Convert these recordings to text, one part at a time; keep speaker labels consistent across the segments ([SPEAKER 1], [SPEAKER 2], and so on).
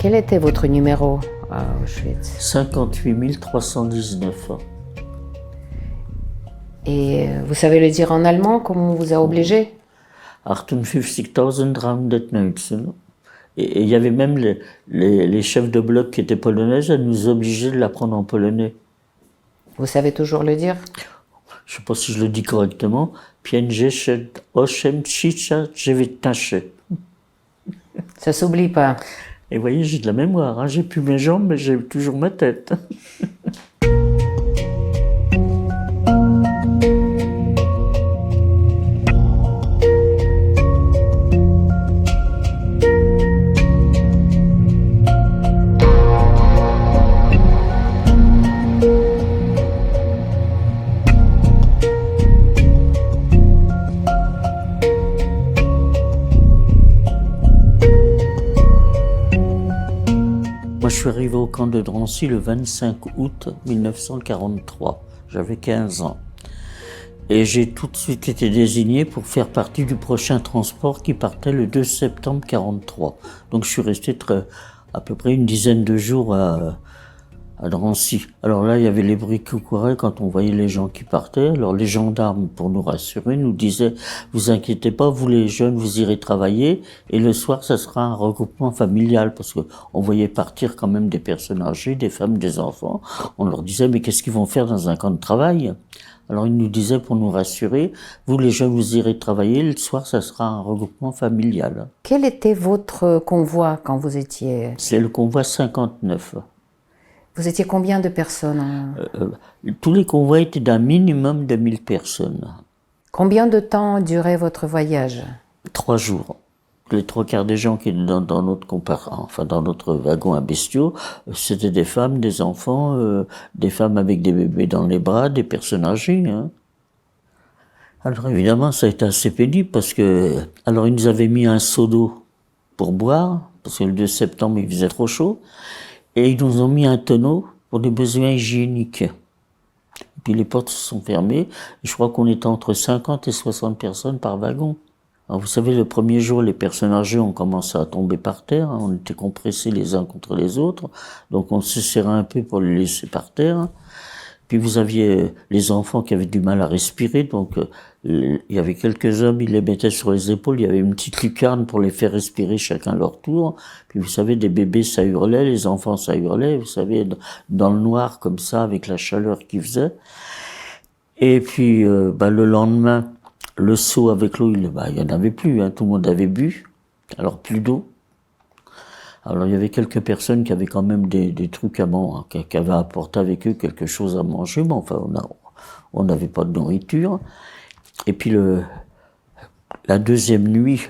[SPEAKER 1] Quel était votre numéro à Auschwitz?
[SPEAKER 2] 58 319.
[SPEAKER 1] Et vous savez le dire en allemand, comme on vous a obligé?
[SPEAKER 2] 58 319. Et il y avait même les chefs de bloc qui étaient polonaises, elles nous obligeaient de l'apprendre en polonais.
[SPEAKER 1] Vous savez toujours le dire?
[SPEAKER 2] Je ne sais pas si je le dis correctement. 58 319.
[SPEAKER 1] Ça s'oublie pas.
[SPEAKER 2] Et vous voyez, j'ai de la mémoire. Hein. J'ai plus mes jambes, mais j'ai toujours ma tête. Moi, je suis arrivé au camp de Drancy le 25 août 1943. J'avais 15 ans. Et j'ai tout de suite été désigné pour faire partie du prochain transport qui partait le 2 septembre 1943. Donc, je suis resté à peu près une dizaine de jours à Drancy. Alors là, il y avait les bruits qui couraient quand on voyait les gens qui partaient. Alors les gendarmes, pour nous rassurer, nous disaient « Vous inquiétez pas, vous les jeunes, vous irez travailler et le soir, ça sera un regroupement familial. » Parce qu'on voyait partir quand même des personnes âgées, des femmes, des enfants. On leur disait « Mais qu'est-ce qu'ils vont faire dans un camp de travail ?» Alors ils nous disaient pour nous rassurer « Vous les jeunes, vous irez travailler, le soir, ça sera un regroupement familial. »
[SPEAKER 1] Quel était votre convoi quand vous étiez...
[SPEAKER 2] C'est le convoi 59.
[SPEAKER 1] Vous étiez combien de personnes?
[SPEAKER 2] Tous les convois étaient d'un minimum de 1000 personnes.
[SPEAKER 1] Combien de temps durait votre voyage?
[SPEAKER 2] 3 jours. Les 3/4 des gens qui étaient dans notre wagon à bestiaux, c'était des femmes, des enfants, des femmes avec des bébés dans les bras, des personnes âgées. Hein. Alors évidemment, ça a été assez pénible parce que... Alors ils nous avaient mis un seau d'eau pour boire, parce que le 2 septembre, il faisait trop chaud. Et ils nous ont mis un tonneau pour des besoins hygiéniques. Et puis les portes se sont fermées. Et je crois qu'on était entre 50 et 60 personnes par wagon. Alors vous savez, le premier jour, les personnes âgées ont commencé à tomber par terre. On était compressés les uns contre les autres. Donc on se serrait un peu pour les laisser par terre. Puis vous aviez les enfants qui avaient du mal à respirer. Donc il y avait quelques hommes, ils les mettaient sur les épaules. Il y avait une petite lucarne pour les faire respirer chacun leur tour. Puis vous savez, des bébés, ça hurlait, les enfants, ça hurlait. Vous savez, dans le noir comme ça, avec la chaleur qu'il faisait. Et puis le lendemain, le seau avec l'eau, il y en avait plus. Hein, tout le monde avait bu. Alors plus d'eau. Alors il y avait quelques personnes qui avaient quand même des trucs à manger, hein, qui avaient apporté avec eux quelque chose à manger, mais enfin on n'avait pas de nourriture. Et puis la deuxième nuit,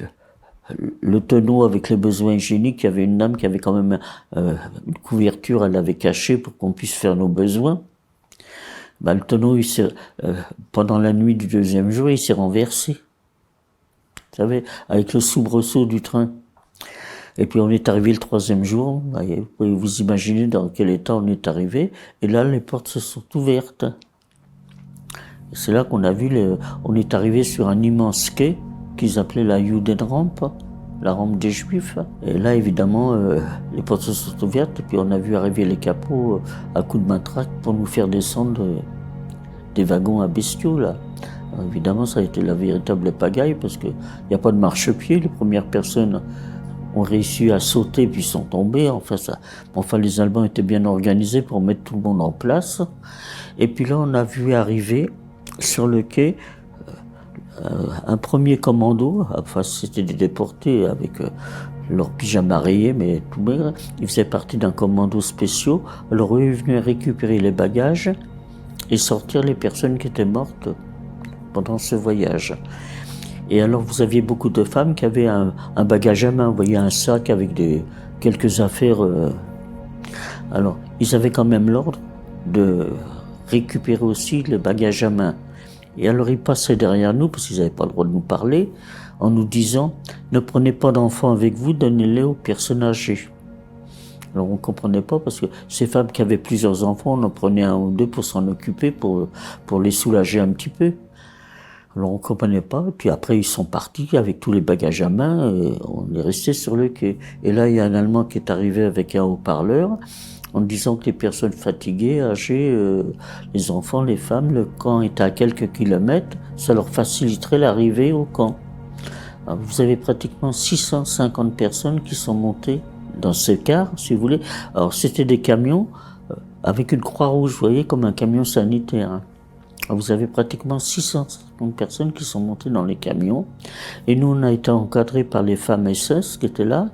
[SPEAKER 2] le tonneau avec les besoins hygiéniques, il y avait une dame qui avait quand même une couverture, elle l'avait cachée pour qu'on puisse faire nos besoins. Le tonneau, pendant la nuit du deuxième jour, il s'est renversé. Vous savez, avec le soubresaut du train. Et puis on est arrivé le 3e jour, vous pouvez vous imaginer dans quel état on est arrivé, et là les portes se sont ouvertes. C'est là qu'on a vu, on est arrivé sur un immense quai qu'ils appelaient la Judenrampe, la rampe des Juifs. Et là évidemment les portes se sont ouvertes, et puis on a vu arriver les capots à coups de matraque pour nous faire descendre des wagons à bestiaux là. Alors, évidemment ça a été la véritable pagaille, parce qu'il n'y a pas de marchepied, les premières personnes ont réussi à sauter puis sont tombés. Enfin, les Allemands étaient bien organisés pour mettre tout le monde en place. Et puis là, on a vu arriver sur le quai un premier commando. Enfin, c'était des déportés avec leur pyjama rayé, mais tout maigre. Ils faisaient partie d'un commando spécial. Alors eux, ils venaient récupérer les bagages et sortir les personnes qui étaient mortes pendant ce voyage. Et alors, vous aviez beaucoup de femmes qui avaient un bagage à main. Vous voyez, un sac avec quelques affaires. Alors, ils avaient quand même l'ordre de récupérer aussi le bagage à main. Et alors, ils passaient derrière nous, parce qu'ils n'avaient pas le droit de nous parler, en nous disant « Ne prenez pas d'enfants avec vous, donnez-les aux personnes âgées ». Alors, on ne comprenait pas, parce que ces femmes qui avaient plusieurs enfants, on en prenait 1 ou 2 pour s'en occuper, pour les soulager un petit peu. Alors on ne comprenait pas, et puis après ils sont partis avec tous les bagages à main, et on est resté sur le quai. Et là il y a un Allemand qui est arrivé avec un haut-parleur, en disant que les personnes fatiguées, âgées, les enfants, les femmes, le camp est à quelques kilomètres, ça leur faciliterait l'arrivée au camp. Alors vous avez pratiquement 650 personnes qui sont montées dans ce car, si vous voulez. Alors c'était des camions avec une croix rouge, vous voyez, comme un camion sanitaire, hein. Vous avez pratiquement 650 personnes qui sont montées dans les camions. Et nous, on a été encadrés par les femmes SS qui étaient là.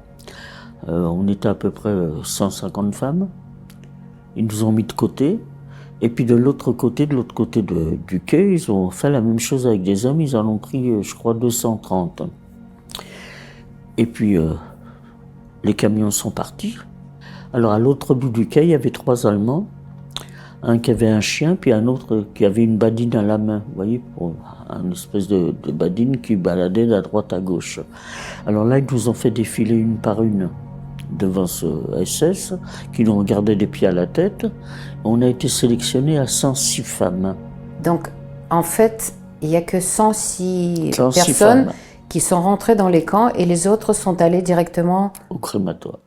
[SPEAKER 2] On était à peu près 150 femmes. Ils nous ont mis de côté. Et puis de l'autre côté du quai, ils ont fait la même chose avec des hommes. Ils en ont pris, je crois, 230. Et puis, les camions sont partis. Alors, à l'autre bout du quai, il y avait 3 Allemands. Un qui avait un chien, puis un autre qui avait une badine à la main, vous voyez, une espèce de badine qui baladait de droite à gauche. Alors là, ils nous ont fait défiler une par une devant ce SS, qui nous regardait des pieds à la tête. On a été sélectionnés à 106 femmes.
[SPEAKER 1] Donc, en fait, il n'y a que 106 personnes
[SPEAKER 2] femmes
[SPEAKER 1] qui sont rentrées dans les camps et les autres sont allés directement
[SPEAKER 2] au crématoire.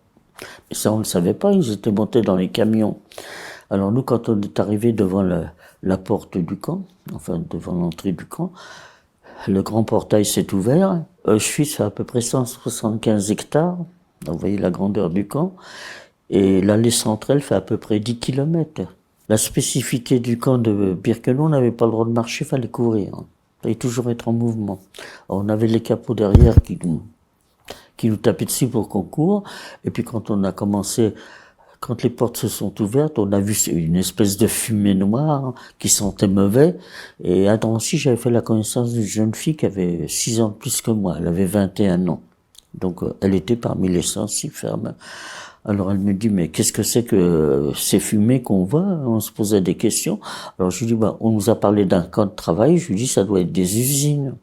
[SPEAKER 2] Mais ça, on ne le savait pas, ils étaient montés dans les camions. Alors nous, quand on est arrivé devant la porte du camp, enfin devant l'entrée du camp, le grand portail s'est ouvert. Auschwitz fait à peu près 175 hectares, donc vous voyez la grandeur du camp, et l'allée centrale fait à peu près 10 kilomètres. La spécificité du camp de Birkenau, on n'avait pas le droit de marcher, il fallait courir. Il fallait toujours être en mouvement. Alors, on avait les capots derrière qui nous tapaient dessus pour qu'on court, et puis quand on a commencé... Quand les portes se sont ouvertes, on a vu une espèce de fumée noire qui sentait mauvais. Et à Drancy, j'avais fait la connaissance d'une jeune fille qui avait 6 ans de plus que moi. Elle avait 21 ans. Donc, elle était parmi les 106 femmes. Alors, elle me dit, mais qu'est-ce que c'est que ces fumées qu'on voit? On se posait des questions. Alors, je lui dis, on nous a parlé d'un camp de travail. Je lui dis, ça doit être des usines.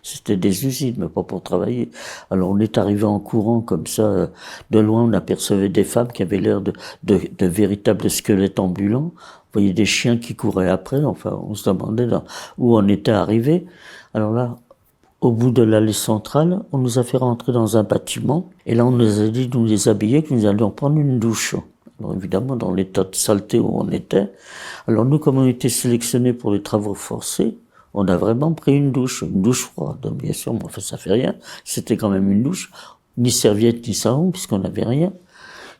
[SPEAKER 2] C'était des usines, mais pas pour travailler. Alors on est arrivé en courant comme ça, de loin on apercevait des femmes qui avaient l'air de véritables squelettes ambulants. Vous voyez des chiens qui couraient après, enfin on se demandait où on était arrivé. Alors là, au bout de l'allée centrale, on nous a fait rentrer dans un bâtiment, et là on nous a dit de nous déshabiller, que nous allions prendre une douche. Alors évidemment, dans l'état de saleté où on était. Alors nous, comme on était sélectionnés pour les travaux forcés, on a vraiment pris une douche froide, bien sûr, mais enfin ça fait rien, c'était quand même une douche, ni serviette ni savon, puisqu'on n'avait rien.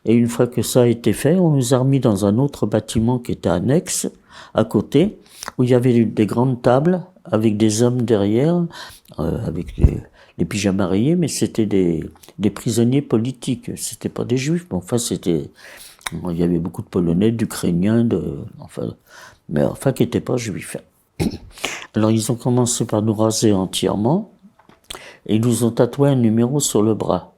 [SPEAKER 2] Et une fois que ça a été fait, on nous a remis dans un autre bâtiment qui était annexe, à côté, où il y avait des grandes tables, avec des hommes derrière, avec les pyjamas rayés, mais c'était des prisonniers politiques, c'était pas des juifs, mais enfin c'était... Il y avait beaucoup de Polonais, d'Ukrainiens, mais enfin qui n'étaient pas juifs. Alors ils ont commencé par nous raser entièrement et ils nous ont tatoué un numéro sur le bras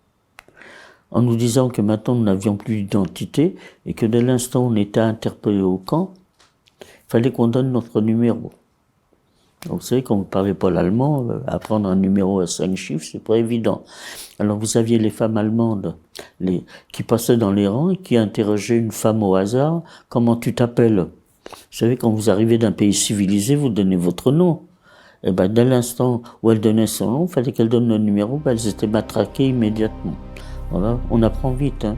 [SPEAKER 2] en nous disant que maintenant nous n'avions plus d'identité et que dès l'instant où on était interpellé au camp, il fallait qu'on donne notre numéro. Donc, vous savez, quand vous ne parlez pas l'allemand, apprendre un numéro à 5 chiffres, c'est pas évident. Alors vous aviez les femmes allemandes qui passaient dans les rangs et qui interrogeaient une femme au hasard, comment tu t'appelles? Vous savez, quand vous arrivez d'un pays civilisé, vous donnez votre nom. Et ben, dès l'instant où elle donnait son nom, il fallait qu'elle donne le numéro, elles étaient matraquées immédiatement. Voilà, on apprend vite, hein.